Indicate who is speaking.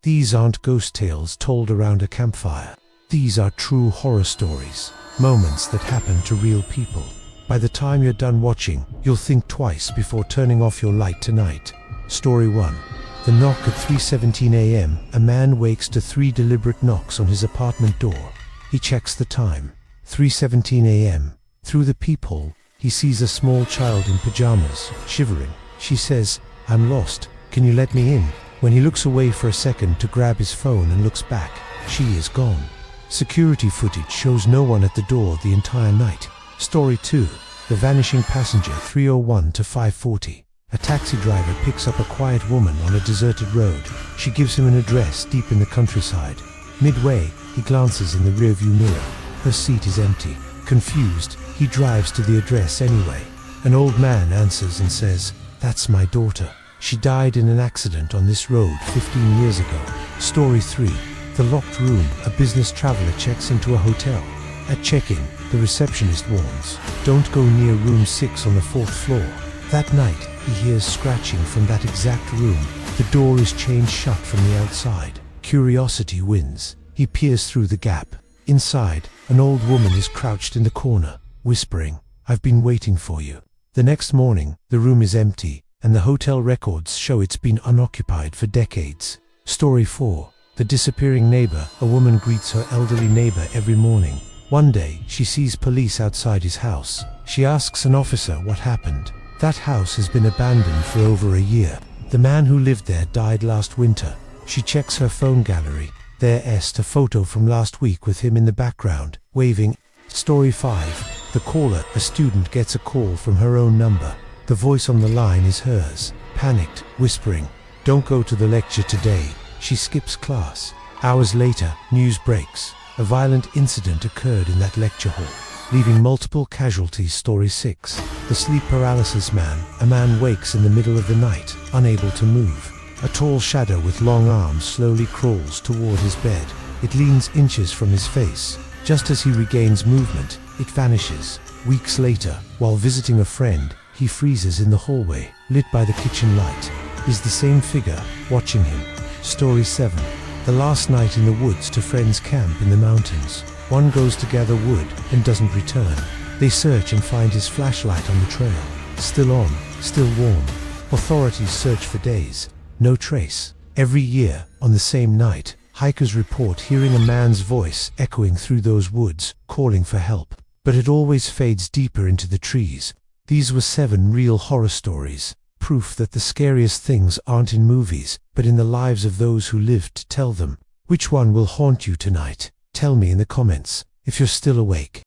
Speaker 1: These aren't ghost tales told around a campfire. These are true horror stories, moments that happen to real people. By the time you're done watching, you'll think twice before turning off your light tonight. Story 1. The knock at 3:17 a.m. A man wakes to 3 deliberate knocks on his apartment door. He checks the time. 3:17 a.m. Through the peephole, he sees a small child in pajamas, shivering. She says, "I'm lost. Can you let me in?" When he looks away for a second to grab his phone and looks back, she is gone. Security footage shows no one at the door the entire night. Story 2. The Vanishing Passenger, 3:01 to 5:40. A taxi driver picks up a quiet woman on a deserted road. She gives him an address deep in the countryside. Midway, he glances in the rearview mirror. Her seat is empty. Confused, he drives to the address anyway. An old man answers and says, "That's my daughter. She died in an accident on this road 15 years ago." Story 3. The Locked Room. A business traveler checks into a hotel. At check-in, the receptionist warns, "Don't go near room 6 on the 4th floor." That night, he hears scratching from that exact room. The door is chained shut from the outside. Curiosity wins. He peers through the gap. Inside, an old woman is crouched in the corner, whispering, "I've been waiting for you." The next morning, the room is empty, and the hotel records show it's been unoccupied for decades. Story 4. The Disappearing Neighbor. A woman greets her elderly neighbor every morning. One day, she sees police outside his house. She asks an officer what happened. That house has been abandoned for over a year. The man who lived there died last winter. She checks her phone gallery. There's a photo from last week with him in the background, waving. Story 5. The Caller. A student gets a call from her own number. The voice on the line is hers, panicked, whispering, "Don't go to the lecture today." She skips class. Hours later, news breaks. A violent incident occurred in that lecture hall, leaving multiple casualties. Story 6. The Sleep Paralysis Man. A man wakes in the middle of the night, unable to move. A tall shadow with long arms slowly crawls toward his bed. It leans inches from his face. Just as he regains movement, it vanishes. Weeks later, while visiting a friend, he freezes in the hallway, lit by the kitchen light. Is the same figure watching him. Story 7. The last night in the woods. Two friends camp in the mountains. One goes to gather wood and doesn't return. They search and find his flashlight on the trail. Still on, still warm. Authorities search for days. No trace. Every year, on the same night, hikers report hearing a man's voice echoing through those woods, calling for help. But it always fades deeper into the trees. These were 7 real horror stories. Proof that the scariest things aren't in movies, but in the lives of those who lived to tell them. Which one will haunt you tonight? Tell me in the comments, if you're still awake.